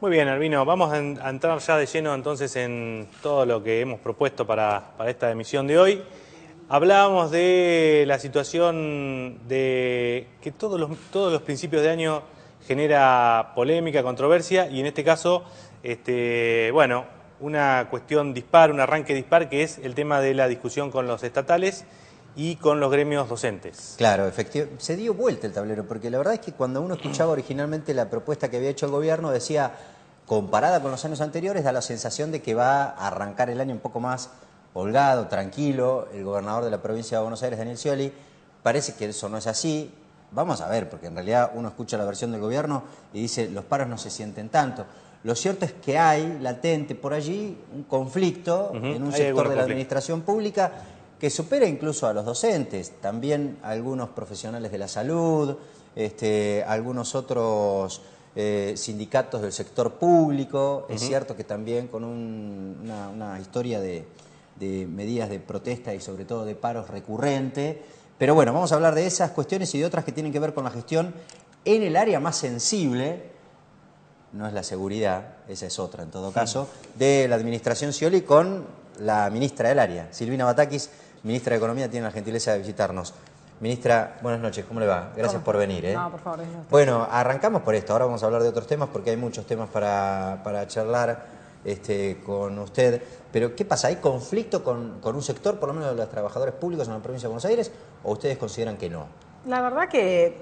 Muy bien, Albino, vamos a entrar ya de lleno entonces en todo lo que hemos propuesto para esta emisión de hoy. Hablábamos de la situación de que todos los principios de año genera polémica, controversia, y en este caso, bueno, una cuestión dispar, un arranque dispar, que es el tema de la discusión con los estatales y con los gremios docentes. Claro, efectivamente, se dio vuelta el tablero, porque la verdad es que cuando uno escuchaba originalmente la propuesta que había hecho el gobierno, decía, comparada con los años anteriores, da la sensación de que va a arrancar el año un poco más holgado, tranquilo. El gobernador de la provincia de Buenos Aires, Daniel Scioli, parece que eso no es así. Vamos a ver, porque en realidad uno escucha la versión del gobierno y dice, los paros no se sienten tanto. Lo cierto es que hay latente por allí un conflicto en un sector de la administración pública que supera incluso a los docentes, también a algunos profesionales de la salud, algunos otros sindicatos del sector público. Es cierto que también con una historia de medidas de protesta y sobre todo de paros recurrente. Pero bueno, vamos a hablar de esas cuestiones y de otras que tienen que ver con la gestión en el área más sensible. No es la seguridad, esa es otra en todo caso, de la administración Scioli con la ministra del área, Silvina Batakis, ministra de Economía, tiene la gentileza de visitarnos. Ministra, buenas noches, ¿cómo le va? Gracias por venir. No, por favor. Bueno, arrancamos por esto, ahora vamos a hablar de otros temas porque hay muchos temas para charlar con usted. Pero, ¿qué pasa? ¿Hay conflicto con un sector, por lo menos de los trabajadores públicos en la provincia de Buenos Aires, o ustedes consideran que no? La verdad que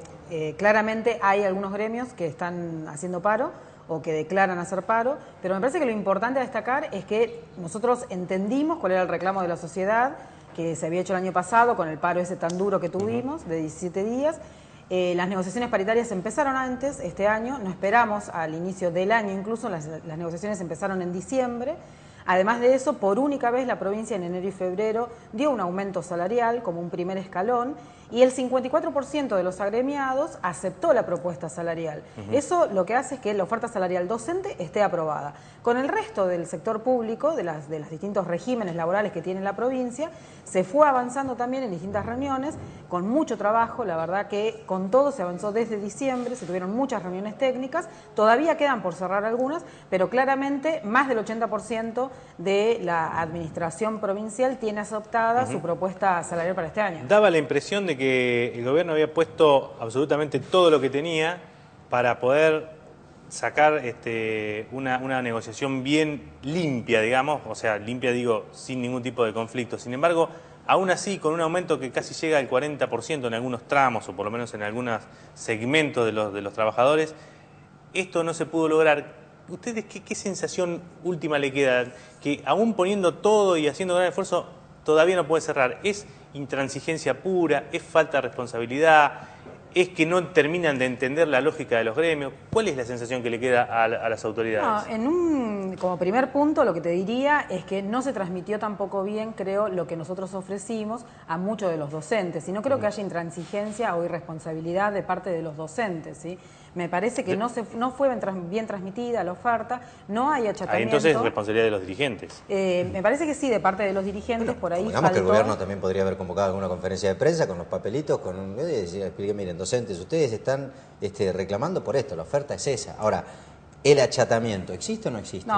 claramente hay algunos gremios que están haciendo paro o que declaran hacer paro, pero me parece que lo importante a destacar es que nosotros entendimos cuál era el reclamo de la sociedad, que se había hecho el año pasado con el paro ese tan duro que tuvimos, de 17 días. Las negociaciones paritarias empezaron antes, este año, no esperamos al inicio del año, incluso las negociaciones empezaron en diciembre. Además de eso, por única vez la provincia en enero y febrero dio un aumento salarial como un primer escalón y el 54% de los agremiados aceptó la propuesta salarial. Eso lo que hace es que la oferta salarial docente esté aprobada. Con el resto del sector público, de los distintos regímenes laborales que tiene la provincia, se fue avanzando también en distintas reuniones, con mucho trabajo. La verdad que con todo se avanzó desde diciembre, se tuvieron muchas reuniones técnicas, todavía quedan por cerrar algunas, pero claramente más del 80% de la administración provincial tiene aceptada su propuesta salarial para este año. Daba la impresión de que el gobierno había puesto absolutamente todo lo que tenía para poder sacar una negociación bien limpia, digamos, o sea, limpia digo, sin ningún tipo de conflicto. Sin embargo, aún así, con un aumento que casi llega al 40% en algunos tramos, o por lo menos en algunos segmentos de los trabajadores, esto no se pudo lograr. ¿Ustedes qué sensación última le queda? Que aún poniendo todo y haciendo gran esfuerzo, todavía no puede cerrar. ¿Es intransigencia pura? ¿Es falta de responsabilidad? ¿Es que no terminan de entender la lógica de los gremios? ¿Cuál es la sensación que le queda a las autoridades? No, como primer punto, lo que te diría es que no se transmitió tampoco bien, creo, lo que nosotros ofrecimos a muchos de los docentes. Y no creo que haya intransigencia o irresponsabilidad de parte de los docentes, ¿sí? Me parece que no fue bien transmitida la oferta, no hay achatamiento. Entonces es responsabilidad de los dirigentes. Me parece que sí, de parte de los dirigentes, bueno, por ahí digamos faltó. Que el gobierno también podría haber convocado alguna conferencia de prensa con los papelitos, explique, miren, docentes, ustedes están reclamando por esto, la oferta es esa. Ahora, ¿el achatamiento existe o no existe?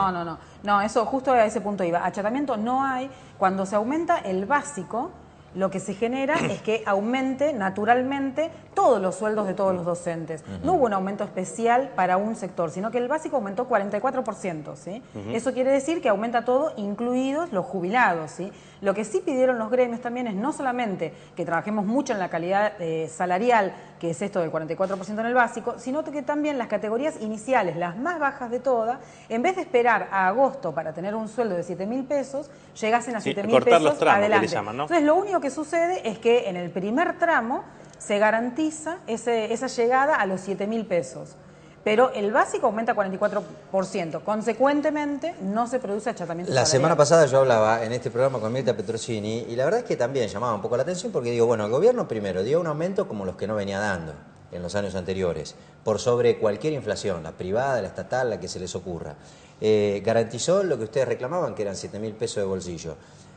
No, eso justo a ese punto iba. Achatamiento no hay. Cuando se aumenta el básico, lo que se genera es que aumente naturalmente todos los sueldos de todos los docentes. No hubo un aumento especial para un sector, sino que el básico aumentó 44%, ¿sí? Eso quiere decir que aumenta todo, incluidos los jubilados, ¿sí? Lo que sí pidieron los gremios también es no solamente que trabajemos mucho en la calidad salarial, que es esto del 44% en el básico, sino que también las categorías iniciales, las más bajas de todas, en vez de esperar a agosto para tener un sueldo de 7.000 pesos, llegasen a 7.000 pesos los tramos, adelante. Que le llaman, ¿no? Entonces, lo único que sucede es que en el primer tramo se garantiza esa llegada a los 7.000 pesos. Pero el básico aumenta 44%. Consecuentemente, no se produce achatamiento salarial. La semana pasada yo hablaba en este programa con Mirta Petrosini y la verdad es que también llamaba un poco la atención porque digo, bueno, el gobierno primero dio un aumento como los que no venía dando en los años anteriores, por sobre cualquier inflación, la privada, la estatal, la que se les ocurra. Garantizó lo que ustedes reclamaban, que eran 7.000 pesos de bolsillo.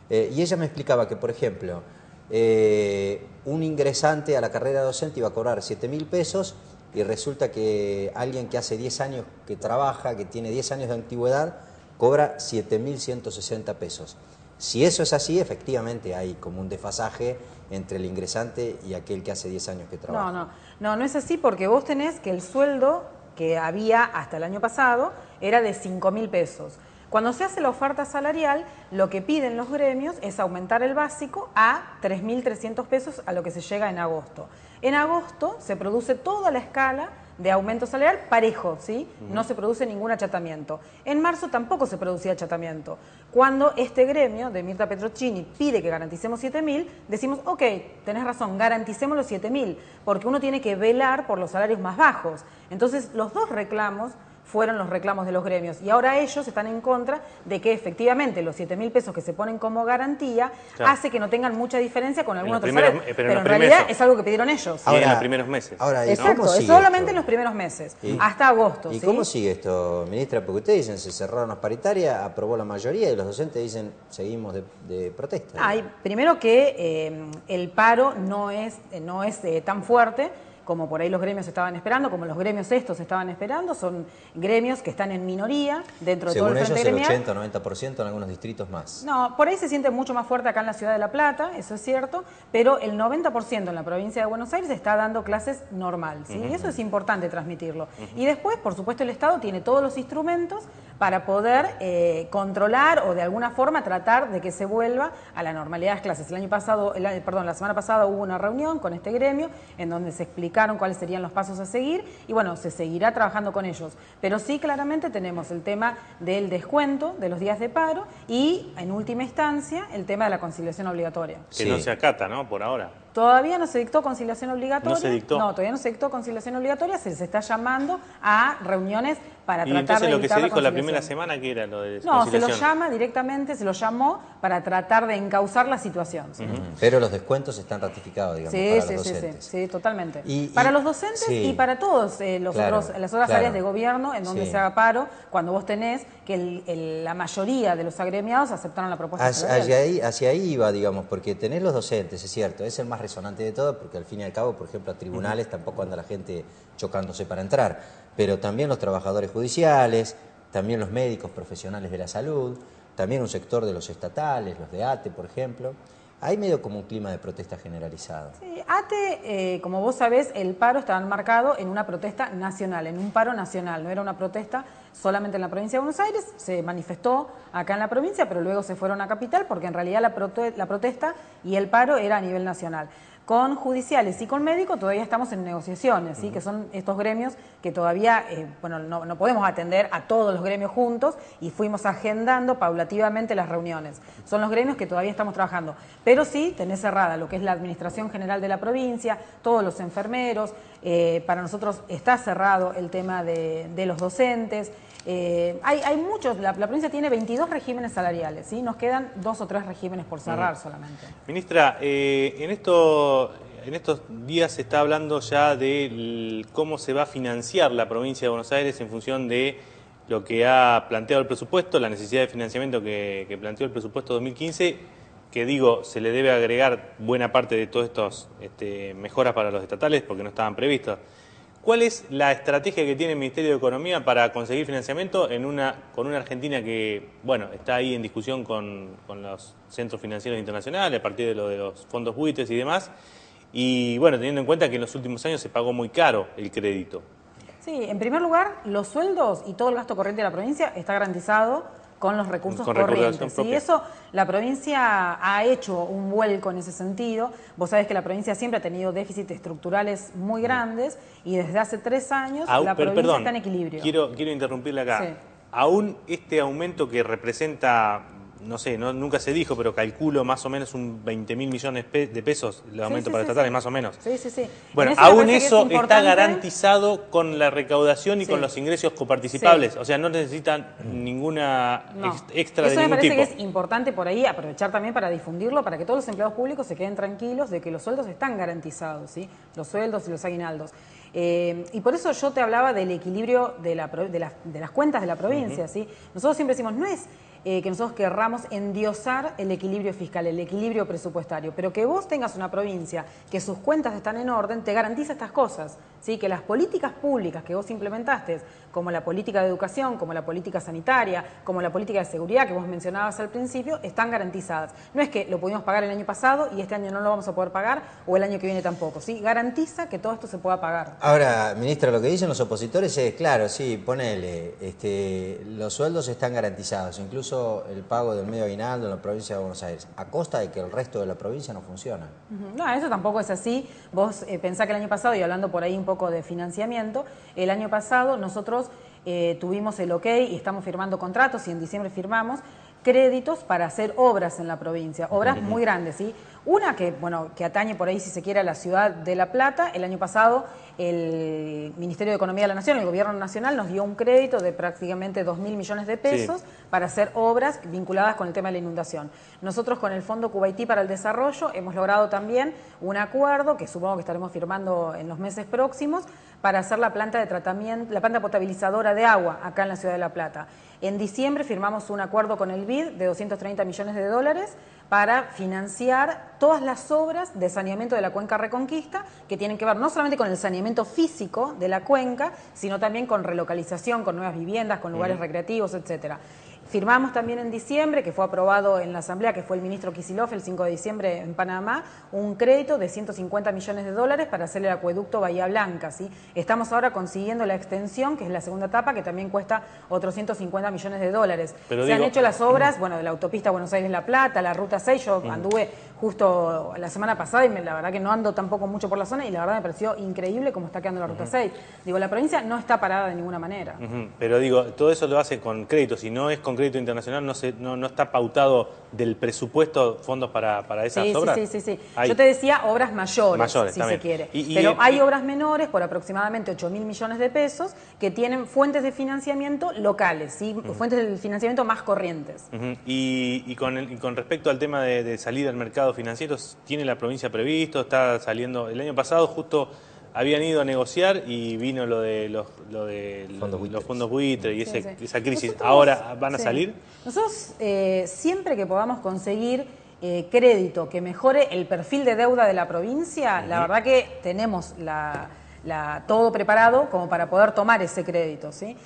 Y ella me explicaba que, por ejemplo, un ingresante a la carrera docente iba a cobrar 7.000 pesos y resulta que alguien que hace 10 años que trabaja, que tiene 10 años de antigüedad, cobra 7.160 pesos. Si eso es así, efectivamente hay como un desfasaje entre el ingresante y aquel que hace 10 años que trabaja. No es así, porque vos tenés que el sueldo que había hasta el año pasado era de 5.000 pesos. Cuando se hace la oferta salarial, lo que piden los gremios es aumentar el básico a 3.300 pesos, a lo que se llega en agosto. En agosto se produce toda la escala de aumento salarial parejo, ¿sí? No se produce ningún achatamiento. En marzo tampoco se producía achatamiento. Cuando este gremio de Mirta Petrocchini pide que garanticemos 7.000, decimos, ok, tenés razón, garanticemos los 7.000, porque uno tiene que velar por los salarios más bajos. Entonces, los dos reclamos fueron los reclamos de los gremios. Y ahora ellos están en contra de que efectivamente los 7.000 pesos que se ponen como garantía hace que no tengan mucha diferencia con algunos otros salarios. Pero en realidad es algo que pidieron ellos. Ahora, en los primeros meses. Ahora, exacto, es solamente en los primeros meses, hasta agosto. ¿Y ¿sí? cómo sigue esto, ministra? Porque ustedes dicen se cerraron las paritarias, aprobó la mayoría y los docentes dicen seguimos de protesta. Primero que el paro no es tan fuerte como por ahí los gremios estaban esperando, como los gremios estos estaban esperando, son gremios que están en minoría dentro de todo el frente gremial. Según ellos el 80-90% en algunos distritos más. No, por ahí se siente mucho más fuerte acá en la ciudad de La Plata, eso es cierto, pero el 90% en la provincia de Buenos Aires está dando clases normal, ¿sí? Y eso es importante transmitirlo. Y después, por supuesto, el Estado tiene todos los instrumentos para poder controlar o de alguna forma tratar de que se vuelva a la normalidad de las clases. La semana pasada hubo una reunión con este gremio en donde se explicaron cuáles serían los pasos a seguir y bueno, se seguirá trabajando con ellos. Pero sí, claramente tenemos el tema del descuento de los días de paro y, en última instancia, el tema de la conciliación obligatoria. Que no se acata, ¿no? Por ahora. Todavía no se dictó conciliación obligatoria. ¿No se dictó? No, todavía no se dictó conciliación obligatoria, se está llamando a reuniones para tratar de evitar la conciliación. ¿Y entonces lo que se dijo la primera semana qué era lo de conciliación? No, se lo conciliación? llama directamente, se lo llamó para tratar de encauzar la situación. ¿Sí? Pero los descuentos están ratificados, digamos, para los docentes. Sí, totalmente. Para los docentes y para todos las otras áreas de gobierno en donde se haga paro, cuando vos tenés que la mayoría de los agremiados aceptaron la propuesta salarial. Hacia ahí iba, digamos, porque tenés los docentes, es cierto, es el más resonante de todo, porque al fin y al cabo, por ejemplo, a tribunales tampoco anda la gente chocándose para entrar, pero también los trabajadores judiciales, también los médicos profesionales de la salud, también un sector de los estatales, los de ATE, por ejemplo. Hay medio como un clima de protesta generalizado. Sí, ATE, como vos sabés, el paro estaba enmarcado en una protesta nacional, en un paro nacional, no era una protesta solamente en la provincia de Buenos Aires, se manifestó acá en la provincia, pero luego se fueron a Capital porque en realidad la protesta y el paro era a nivel nacional. Con judiciales y con médicos todavía estamos en negociaciones, ¿sí? Que son estos gremios que todavía, no podemos atender a todos los gremios juntos y fuimos agendando paulativamente las reuniones. Son los gremios que todavía estamos trabajando, pero sí tenés cerrada lo que es la Administración General de la provincia, todos los enfermeros, para nosotros está cerrado el tema de los docentes. Hay muchos, la provincia tiene 22 regímenes salariales, ¿sí? Nos quedan 2 o 3 regímenes por cerrar solamente. Ministra, en estos días se está hablando ya de cómo se va a financiar la provincia de Buenos Aires en función de lo que ha planteado el presupuesto, la necesidad de financiamiento que planteó el presupuesto 2015, que digo, se le debe agregar buena parte de todas estas mejoras para los estatales porque no estaban previstas. ¿Cuál es la estrategia que tiene el Ministerio de Economía para conseguir financiamiento con una Argentina que, bueno, está ahí en discusión con los centros financieros internacionales a partir de lo de los fondos buitres y demás? Y, bueno, teniendo en cuenta que en los últimos años se pagó muy caro el crédito. Sí, en primer lugar, los sueldos y todo el gasto corriente de la provincia está garantizado con los recursos corrientes. Y eso, la provincia ha hecho un vuelco en ese sentido. Vos sabés que la provincia siempre ha tenido déficits estructurales muy grandes y desde hace 3 años la provincia está en equilibrio. Quiero interrumpirle acá. Sí. Aún este aumento que representa, no sé, nunca se dijo, pero calculo más o menos un 20.000 millones de pesos el aumento para estatales, más o menos. Sí. Bueno, aún eso está garantizado con la recaudación y con los ingresos coparticipables. O sea, no necesitan ninguna extra de ningún tipo. Eso me parece que es importante por ahí aprovechar también para difundirlo, para que todos los empleados públicos se queden tranquilos de que los sueldos están garantizados, ¿sí? Los sueldos y los aguinaldos. Y por eso yo te hablaba del equilibrio de las cuentas de la provincia, ¿sí? Nosotros siempre decimos, no es que nosotros querramos endiosar el equilibrio fiscal, el equilibrio presupuestario. Pero que vos tengas una provincia que sus cuentas están en orden, te garantiza estas cosas, ¿sí? Que las políticas públicas que vos implementaste, como la política de educación, como la política sanitaria, como la política de seguridad que vos mencionabas al principio, están garantizadas. No es que lo pudimos pagar el año pasado y este año no lo vamos a poder pagar o el año que viene tampoco, ¿sí? Garantiza que todo esto se pueda pagar. Ahora, ministra, lo que dicen los opositores es, claro, sí, ponele, los sueldos están garantizados, incluso el pago del medio aguinaldo en la provincia de Buenos Aires, a costa de que el resto de la provincia no funciona. No, eso tampoco es así. Vos pensá que el año pasado, y hablando por ahí un poco de financiamiento, el año pasado nosotros tuvimos el ok y estamos firmando contratos y en diciembre firmamos créditos para hacer obras en la provincia, obras muy grandes, ¿sí? Una que, bueno, que atañe por ahí, si se quiere, a la ciudad de La Plata. El año pasado el Ministerio de Economía de la Nación, el Gobierno Nacional, nos dio un crédito de prácticamente 2.000 millones de pesos para hacer obras vinculadas con el tema de la inundación. Nosotros con el Fondo Kuwaití para el Desarrollo hemos logrado también un acuerdo, que supongo que estaremos firmando en los meses próximos, para hacer la planta de tratamiento, la planta potabilizadora de agua acá en la ciudad de La Plata. En diciembre firmamos un acuerdo con el BID de 230 millones de dólares para financiar todas las obras de saneamiento de la cuenca Reconquista, que tienen que ver no solamente con el saneamiento físico de la cuenca, sino también con relocalización, con nuevas viviendas, con lugares recreativos, etcétera. Firmamos también en diciembre, que fue aprobado en la Asamblea, que fue el ministro Kicillof el 5 de diciembre en Panamá, un crédito de 150 millones de dólares para hacer el acueducto Bahía Blanca, ¿sí? Estamos ahora consiguiendo la extensión, que es la segunda etapa, que también cuesta otros 150 millones de dólares. Se han hecho las obras, bueno, de la autopista Buenos Aires-La Plata, la Ruta 6, yo anduve justo la semana pasada y la verdad que no ando tampoco mucho por la zona y la verdad me pareció increíble cómo está quedando la Ruta 6. Digo, la provincia no está parada de ninguna manera. Pero digo, todo eso lo hace con crédito, si no es con crédito internacional, no está pautado del presupuesto fondos para esas obras. Sí. Yo te decía obras mayores si se quiere. Pero hay obras menores por aproximadamente 8.000 millones de pesos que tienen fuentes de financiamiento locales, ¿sí? Fuentes de financiamiento más corrientes. Y con respecto al tema de salir al mercado financiero, ¿tiene la provincia previsto? ¿Está saliendo? El año pasado justo habían ido a negociar y vino lo de los fondos buitre y esa crisis. Nosotros, ¿ahora van a salir? Nosotros siempre que podamos conseguir crédito que mejore el perfil de deuda de la provincia, la verdad que tenemos todo preparado como para poder tomar ese crédito, ¿sí?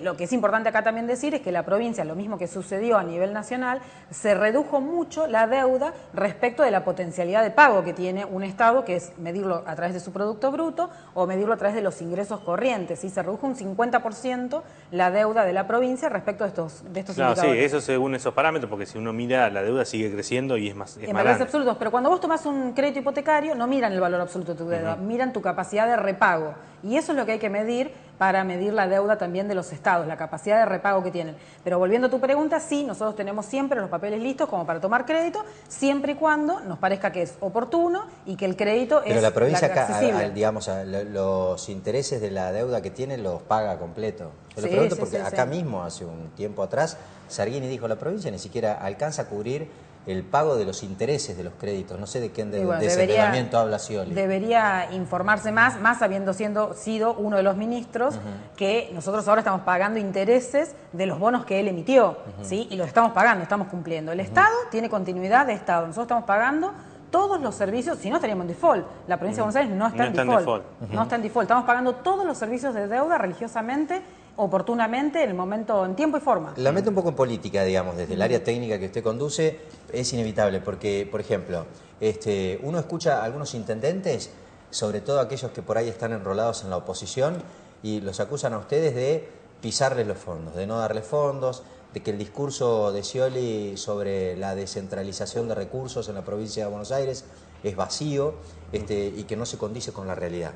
Lo que es importante acá también decir es que la provincia, lo mismo que sucedió a nivel nacional, se redujo mucho la deuda respecto de la potencialidad de pago que tiene un Estado, que es medirlo a través de su Producto Bruto o medirlo a través de los ingresos corrientes, ¿sí? Se redujo un 50% la deuda de la provincia respecto de estos indicadores. Sí, eso según esos parámetros, porque si uno mira, la deuda sigue creciendo y es más en valores absolutos, pero cuando vos tomás un crédito hipotecario, no miran el valor absoluto de tu deuda, miran tu capacidad de repago. Y eso es lo que hay que medir para medir la deuda también de los estados, la capacidad de repago que tienen. Pero volviendo a tu pregunta, sí, nosotros tenemos siempre los papeles listos como para tomar crédito, siempre y cuando nos parezca que es oportuno y que el crédito Pero la provincia accesible. digamos, los intereses de la deuda que tiene los paga completo. Yo lo pregunto porque acá mismo, hace un tiempo atrás, Sargini dijo, la provincia ni siquiera alcanza a cubrir el pago de los intereses de los créditos. No sé de qué endeudamiento habla Scioli. Debería informarse más habiendo sido uno de los ministros que nosotros ahora estamos pagando intereses de los bonos que él emitió, ¿sí? Y los estamos pagando, estamos cumpliendo. El Estado tiene continuidad de Estado. Nosotros estamos pagando todos los servicios, si no estaríamos en default. La provincia de Buenos Aires no está en default. No está en default. Estamos pagando todos los servicios de deuda religiosamente, oportunamente, en el momento, en tiempo y forma. La meto un poco en política, digamos, desde el área técnica que usted conduce, es inevitable, porque, por ejemplo, uno escucha a algunos intendentes, sobre todo aquellos que por ahí están enrolados en la oposición, y los acusan a ustedes de pisarles los fondos, de no darles fondos, de que el discurso de Scioli sobre la descentralización de recursos en la provincia de Buenos Aires es vacío y que no se condice con la realidad.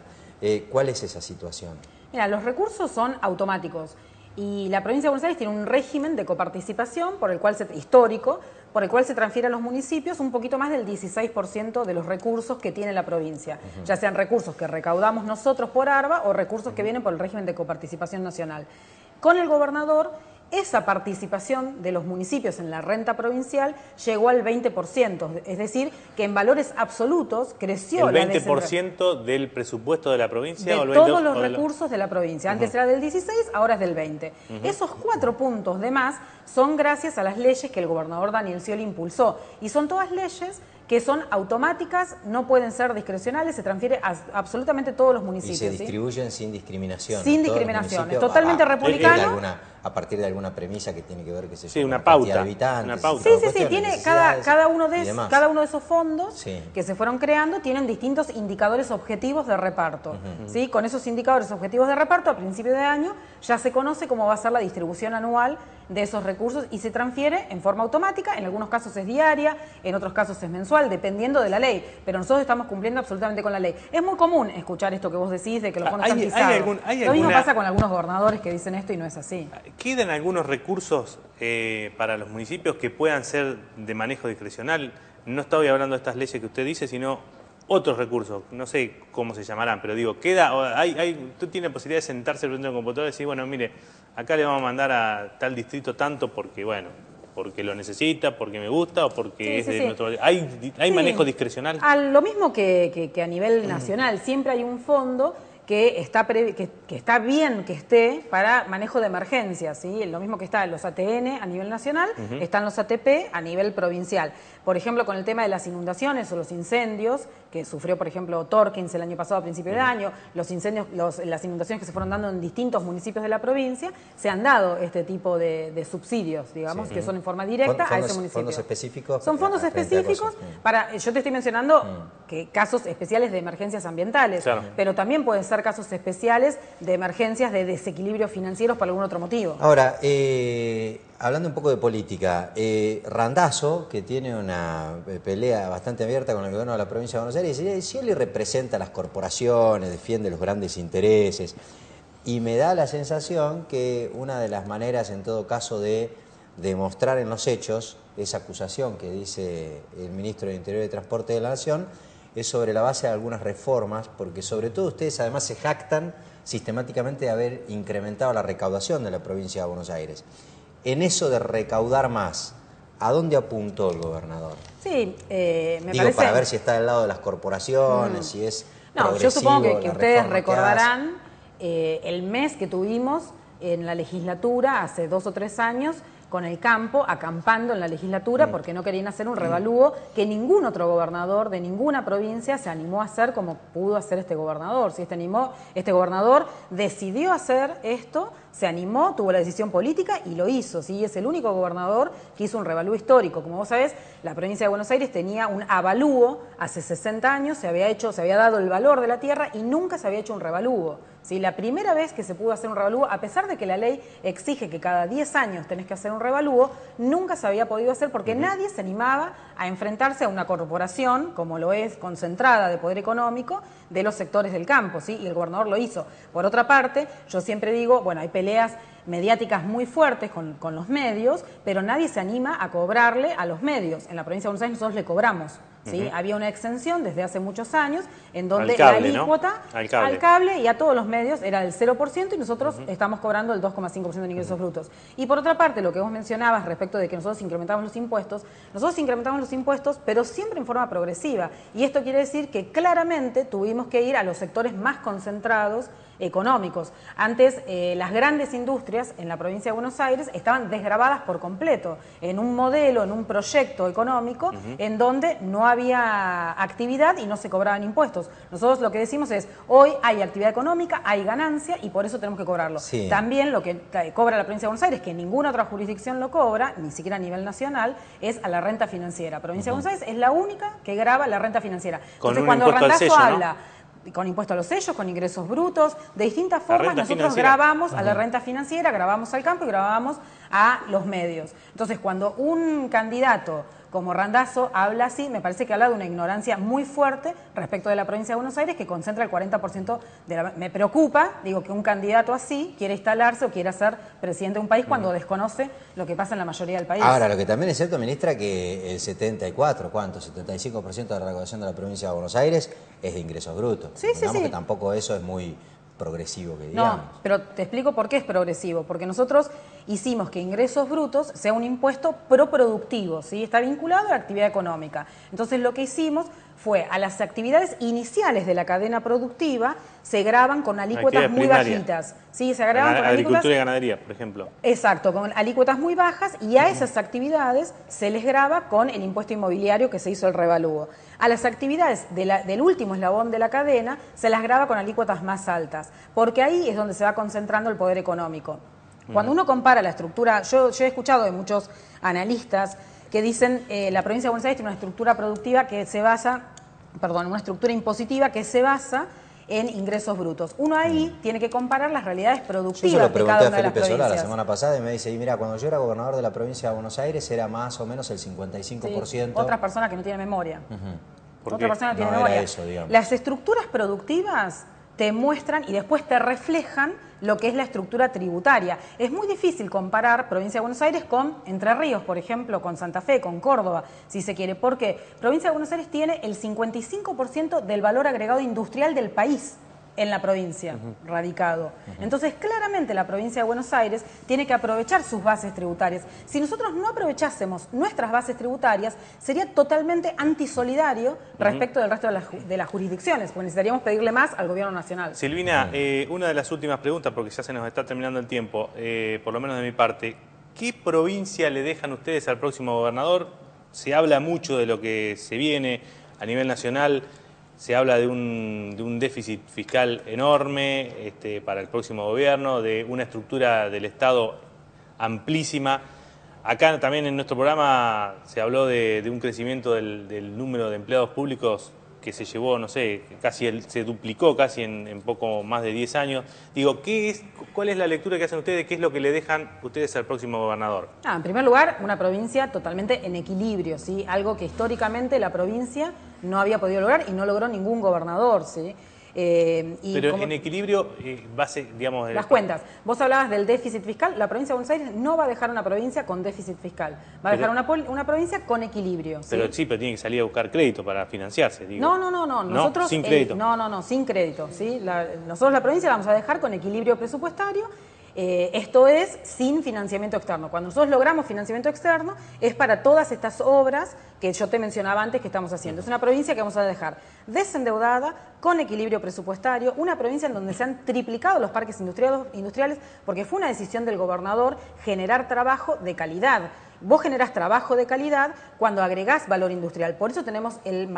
¿Cuál es esa situación? Mira, los recursos son automáticos y la provincia de Buenos Aires tiene un régimen de coparticipación histórico, por el cual se transfiere a los municipios un poquito más del 16% de los recursos que tiene la provincia, ya sean recursos que recaudamos nosotros por ARBA o recursos que vienen por el régimen de coparticipación nacional. Con el gobernador esa participación de los municipios en la renta provincial llegó al 20%, es decir, que en valores absolutos creció ¿El la 20% del presupuesto de la provincia? de o el 20, todos los o recursos de la provincia. Antes era del 16, ahora es del 20. Esos 4 puntos de más son gracias a las leyes que el gobernador Daniel Scioli impulsó. Y son todas leyes que son automáticas, no pueden ser discrecionales, se transfiere a absolutamente todos los municipios. Y se distribuyen sin discriminación. Sin discriminación, es totalmente republicano. A partir de alguna premisa que tiene que ver, sí, una pauta. Una pauta. Sí, tiene cada uno de esos fondos que se fueron creando tienen distintos indicadores objetivos de reparto. ¿Sí? Con esos indicadores objetivos de reparto, a principio de año, ya se conoce cómo va a ser la distribución anual de esos recursos y se transfiere en forma automática, en algunos casos es diaria, en otros casos es mensual, dependiendo de la ley, pero nosotros estamos cumpliendo absolutamente con la ley. Es muy común escuchar esto que vos decís de que los fondos están pisados. Lo mismo pasa con algunos gobernadores que dicen esto y no es así. ¿Quedan algunos recursos para los municipios que puedan ser de manejo discrecional? No estoy hablando de estas leyes que usted dice, sino otros recursos, no sé cómo se llamarán, pero digo, ¿tú tienes posibilidad de sentarse frente a un computador y decir, bueno, mire, acá le vamos a mandar a tal distrito tanto porque, bueno, porque lo necesita, porque me gusta o porque es de nuestro... ¿Hay manejo discrecional? Lo mismo que a nivel nacional, siempre hay un fondo que está bien que esté para manejo de emergencias, ¿sí? Lo mismo que está en los ATN a nivel nacional, están los ATP a nivel provincial. Por ejemplo, con el tema de las inundaciones o los incendios, que sufrió, por ejemplo, Torkins el año pasado a principio de año, las inundaciones que se fueron dando en distintos municipios de la provincia, se han dado este tipo de subsidios, digamos, que son en forma directa a ese municipio. ¿Fondos específicos? Son fondos específicos yo te estoy mencionando que casos especiales de emergencias ambientales, pero también pueden ser casos especiales de emergencias de desequilibrios financieros por algún otro motivo. Ahora, hablando un poco de política, Randazzo, que tiene una pelea bastante abierta con el gobierno de la provincia de Buenos Aires, Scioli representa a las corporaciones, defiende los grandes intereses, y me da la sensación que una de las maneras, en todo caso, de demostrar en los hechos esa acusación que dice el ministro del Interior y Transporte de la Nación es sobre la base de algunas reformas, porque sobre todo ustedes además se jactan sistemáticamente de haber incrementado la recaudación de la provincia de Buenos Aires. En eso de recaudar más, ¿a dónde apuntó el gobernador? Sí, me Digo, parece... para ver si está del lado de las corporaciones, si es No, yo supongo que ustedes recordarán que el mes que tuvimos en la legislatura hace 2 o 3 años con el campo, acampando en la legislatura porque no querían hacer un revalúo que ningún otro gobernador de ninguna provincia se animó a hacer como pudo hacer este gobernador. Si este gobernador decidió hacer esto, se animó, tuvo la decisión política y lo hizo. ¿Sí? Es el único gobernador que hizo un revalúo histórico. Como vos sabés, la provincia de Buenos Aires tenía un avalúo hace 60 años, se había dado el valor de la tierra y nunca se había hecho un revalúo. ¿Sí? La primera vez que se pudo hacer un revalúo, a pesar de que la ley exige que cada 10 años tenés que hacer un revalúo, nunca se había podido hacer porque nadie se animaba a enfrentarse a una corporación, como lo es concentrada de poder económico, de los sectores del campo, ¿sí? Y el gobernador lo hizo. Por otra parte, yo siempre digo, bueno, hay peleas mediáticas muy fuertes con los medios, pero nadie se anima a cobrarle a los medios. En la provincia de Buenos Aires nosotros le cobramos. ¿Sí? Había una exención desde hace muchos años en donde la alícuota al cable y a todos los medios era del 0% y nosotros estamos cobrando el 2,5% de ingresos brutos. Y por otra parte, lo que vos mencionabas respecto de que nosotros incrementamos los impuestos, pero siempre en forma progresiva. Y esto quiere decir que claramente tuvimos que ir a los sectores más concentrados económicos. Antes, las grandes industrias en la provincia de Buenos Aires estaban desgravadas por completo, en un modelo, en un proyecto económico, en donde no había actividad y no se cobraban impuestos. Nosotros lo que decimos es, hoy hay actividad económica, hay ganancia y por eso tenemos que cobrarlo. Sí. También lo que cobra la provincia de Buenos Aires, que ninguna otra jurisdicción lo cobra, ni siquiera a nivel nacional, es a la renta financiera. Provincia de Buenos Aires es la única que grava la renta financiera. Entonces, cuando Randazzo habla... con impuesto a los sellos, con ingresos brutos, de distintas formas nosotros grabamos a la renta financiera, grabamos al campo y grabamos a los medios. Entonces, cuando un candidato como Randazzo habla así, me parece que habla de una ignorancia muy fuerte respecto de la provincia de Buenos Aires, que concentra el 40% de la... Me preocupa, digo, que un candidato así quiere instalarse o quiera ser presidente de un país cuando desconoce lo que pasa en la mayoría del país. Ahora, lo que también es cierto, ministra, que el 75% de la recaudación de la provincia de Buenos Aires es de ingresos brutos. Sí. Que tampoco eso es muy progresivo que digamos. No, pero te explico por qué es progresivo. Porque nosotros hicimos que ingresos brutos sea un impuesto proproductivo, ¿sí? Está vinculado a la actividad económica. Entonces lo que hicimos fue a las actividades iniciales de la cadena productiva se graban con alícuotas muy bajitas. Sí, se graban con agricultura y ganadería, por ejemplo. Exacto, con alícuotas muy bajas y a esas actividades se les grava con el impuesto inmobiliario que se hizo el revalúo. A las actividades del último eslabón de la cadena se las grava con alícuotas más altas, porque ahí es donde se va concentrando el poder económico. Cuando uno compara la estructura, yo he escuchado de muchos analistas que dicen la provincia de Buenos Aires tiene una estructura productiva que se basa, una estructura impositiva que se basa en ingresos brutos. Uno ahí tiene que comparar las realidades productivas de cada una de las provincias. Yo se lo pregunté a Felipe Solá la semana pasada y me dice, mira, cuando yo era gobernador de la provincia de Buenos Aires era más o menos el 55%. Sí, otras personas que no tienen memoria. ¿Por Otra qué? persona no tiene No, era memoria. eso, digamos. Las estructuras productivas te muestran y después te reflejan lo que es la estructura tributaria. Es muy difícil comparar Provincia de Buenos Aires con Entre Ríos, por ejemplo, con Santa Fe, con Córdoba, si se quiere. Porque Provincia de Buenos Aires tiene el 55% del valor agregado industrial del país en la provincia, radicado. Entonces, claramente la provincia de Buenos Aires tiene que aprovechar sus bases tributarias. Si nosotros no aprovechásemos nuestras bases tributarias, sería totalmente antisolidario respecto del resto de las jurisdicciones, porque necesitaríamos pedirle más al gobierno nacional. Silvina, una de las últimas preguntas, porque ya se nos está terminando el tiempo, por lo menos de mi parte, ¿qué provincia le dejan ustedes al próximo gobernador? Se habla mucho de lo que se viene a nivel nacional. Se habla de un déficit fiscal enorme para el próximo gobierno, de una estructura del Estado amplísima. Acá también en nuestro programa se habló de un crecimiento del número de empleados públicos que se llevó, no sé, se duplicó casi en poco más de 10 años. Digo, ¿cuál es la lectura que hacen ustedes? ¿Qué es lo que le dejan ustedes al próximo gobernador? En primer lugar, una provincia totalmente en equilibrio, ¿sí? Algo que históricamente la provincia no había podido lograr y no logró ningún gobernador, ¿sí? Pero en equilibrio, digamos... Las cuentas. Vos hablabas del déficit fiscal. La provincia de Buenos Aires no va a dejar una provincia con déficit fiscal. Va a dejar una provincia con equilibrio. Pero pero tiene que salir a buscar crédito para financiarse, digo. No. Nosotros, sin crédito. No, sin crédito. ¿Sí? Nosotros la provincia la vamos a dejar con equilibrio presupuestario. Esto es sin financiamiento externo. Cuando nosotros logramos financiamiento externo es para todas estas obras que yo te mencionaba antes que estamos haciendo. Es una provincia que vamos a dejar desendeudada, con equilibrio presupuestario, una provincia en donde se han triplicado los parques industriales porque fue una decisión del gobernador generar trabajo de calidad. Vos generás trabajo de calidad cuando agregás valor industrial. Por eso tenemos la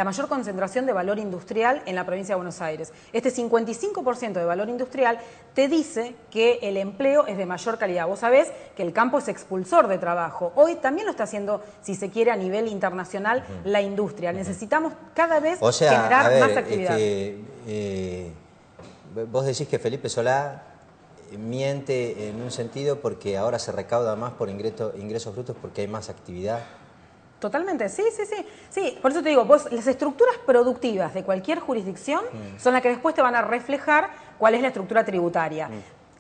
mayor concentración de valor industrial en la provincia de Buenos Aires. Este 55% de valor industrial te dice que el empleo es de mayor calidad. Vos sabés que el campo es expulsor de trabajo. Hoy también lo está haciendo, si se quiere, a nivel internacional la industria. Necesitamos cada vez generar más actividad. Vos decís que Felipe Solá miente en un sentido porque ahora se recauda más por ingresos brutos porque hay más actividad. Totalmente, sí. Por eso te digo, las estructuras productivas de cualquier jurisdicción son las que después te van a reflejar cuál es la estructura tributaria.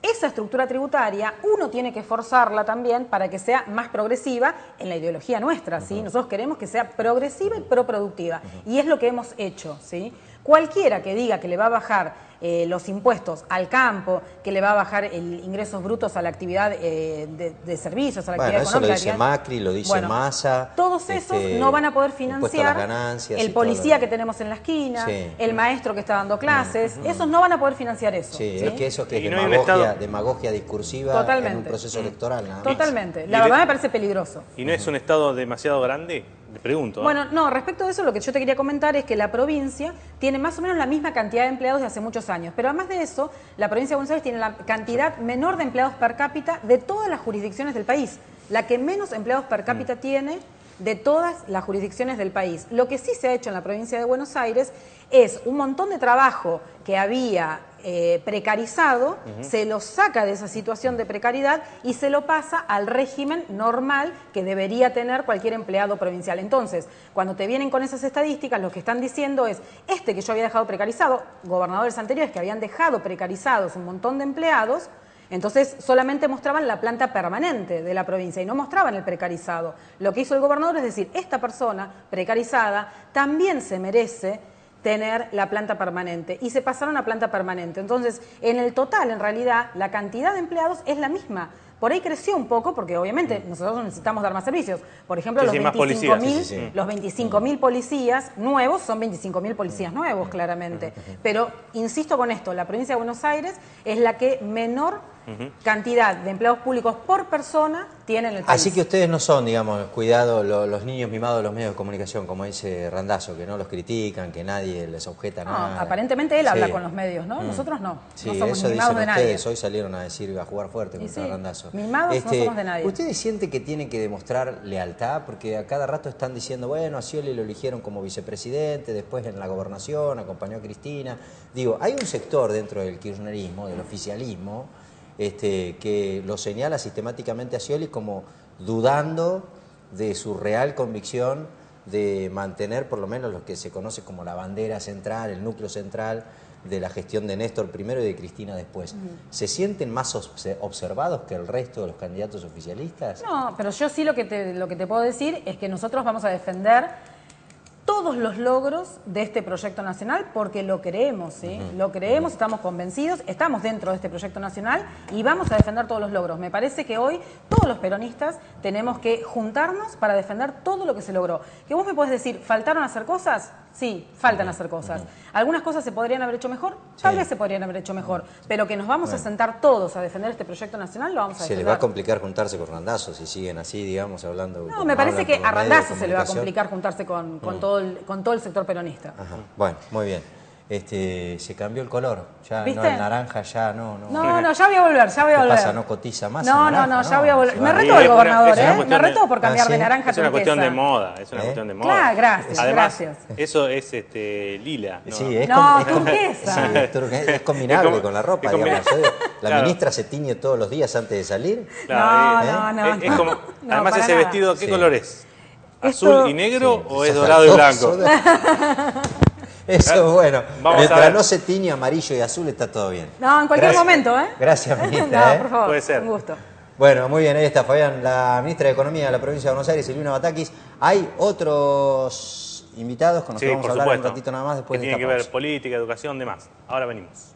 Esa estructura tributaria uno tiene que forzarla también para que sea más progresiva en la ideología nuestra, ¿sí? Nosotros queremos que sea progresiva y proproductiva y es lo que hemos hecho, ¿sí? Cualquiera que diga que le va a bajar los impuestos al campo, que le va a bajar ingresos brutos a la actividad de servicios, a la actividad económica. Eso lo dice Macri, lo dice Massa. Todos esos no van a poder financiar el policía que tenemos en la esquina, el maestro que está dando clases, esos no van a poder financiar eso. Sí, es que eso que es demagogia discursiva en un proceso electoral. Totalmente. La verdad me parece peligroso. ¿Y no es un estado demasiado grande? Le pregunto. Bueno, no, respecto de eso lo que yo te quería comentar es que la provincia tiene más o menos la misma cantidad de empleados de hace muchos años, pero además de eso, la provincia de Buenos Aires tiene la cantidad menor de empleados per cápita de todas las jurisdicciones del país, la que menos empleados per cápita tiene de todas las jurisdicciones del país. Lo que sí se ha hecho en la provincia de Buenos Aires es un montón de trabajo que había precarizado, se lo saca de esa situación de precariedad y se lo pasa al régimen normal que debería tener cualquier empleado provincial. Entonces, cuando te vienen con esas estadísticas, lo que están diciendo es, que yo había dejado precarizado, gobernadores anteriores que habían dejado precarizados un montón de empleados, entonces solamente mostraban la planta permanente de la provincia y no mostraban el precarizado. Lo que hizo el gobernador es decir, esta persona precarizada también se merece tener la planta permanente y se pasaron a planta permanente. Entonces, en el total, en realidad, la cantidad de empleados es la misma. Por ahí creció un poco porque obviamente nosotros necesitamos dar más servicios. Por ejemplo, Sí, los más policías. los 25.000 policías nuevos son 25.000 policías nuevos, claramente. Pero, insisto con esto, la provincia de Buenos Aires es la que menor cantidad de empleados públicos por persona tiene en el país. Así que ustedes no son, digamos, cuidado, los niños mimados de los medios de comunicación, como dice Randazzo, que no los critican, que nadie les objeta nada. Aparentemente él habla con los medios, ¿no? Nosotros no. Sí, no somos eso mimados de dicen nadie. ustedes. Hoy salieron a decir, a jugar fuerte contra Randazzo. Mimados no somos de nadie. ¿Ustedes sienten que tienen que demostrar lealtad? Porque a cada rato están diciendo, bueno, a Scioli lo eligieron como vicepresidente, después en la gobernación, acompañó a Cristina. Digo, hay un sector dentro del kirchnerismo, del oficialismo, que lo señala sistemáticamente a Scioli como dudando de su real convicción de mantener por lo menos lo que se conoce como la bandera central, el núcleo central de la gestión de Néstor primero y de Cristina después. ¿Se sienten más observados que el resto de los candidatos oficialistas? No, pero yo sí lo que te puedo decir es que nosotros vamos a defender todos los logros de este proyecto nacional porque lo creemos, ¿sí? Lo creemos, estamos convencidos, estamos dentro de este proyecto nacional y vamos a defender todos los logros. Me parece que hoy todos los peronistas tenemos que juntarnos para defender todo lo que se logró. Que vos me podés decir, ¿faltaron hacer cosas? Sí, faltan hacer cosas. Algunas cosas se podrían haber hecho mejor, tal vez se podrían haber hecho mejor, pero que nos vamos a sentar todos a defender este proyecto nacional, lo vamos a defender. Se les va a complicar juntarse con Randazzo si siguen así, digamos, hablando. No, me parece que a Randazzo se le va a complicar juntarse con todo el sector peronista. Ajá. Bueno, muy bien. Se cambió el color, ya ¿Viste? no, el naranja ya no. No, ya voy a volver, ya voy a ¿Qué volver. pasa? ¿No cotiza más? No, el naranja? ya voy a volver. Se Me va. retó el gobernador, es una ¿eh? cuestión Me retó por cambiar ¿sí? de naranja a Es una cuestión de turquesa. moda, es una cuestión de moda. Claro, gracias, Además, gracias. eso es lila. ¿No? Sí, es, turquesa. Sí, es combinable con la ropa, es digamos. La claro. ministra se tiñe todos los días antes de salir. Claro, No. es como, además para ese nada. vestido, ¿qué Sí. color es? Esto- ¿Azul y negro Sí, o es sos dorado y blanco? Eso es bueno. Vamos a Mientras ver. no se tiñe amarillo y azul está todo bien. No, en cualquier Gracias. momento, ¿eh? Gracias, ministra. No, por favor. Puede ser. Un gusto. Bueno, muy bien, ahí está Fabián, la ministra de Economía de la provincia de Buenos Aires, Silvina Batakis. Hay otros invitados con los Sí, que vamos por a hablar supuesto. un ratito nada más después que de tiene esta que ver pausa. política, educación, demás. Ahora venimos.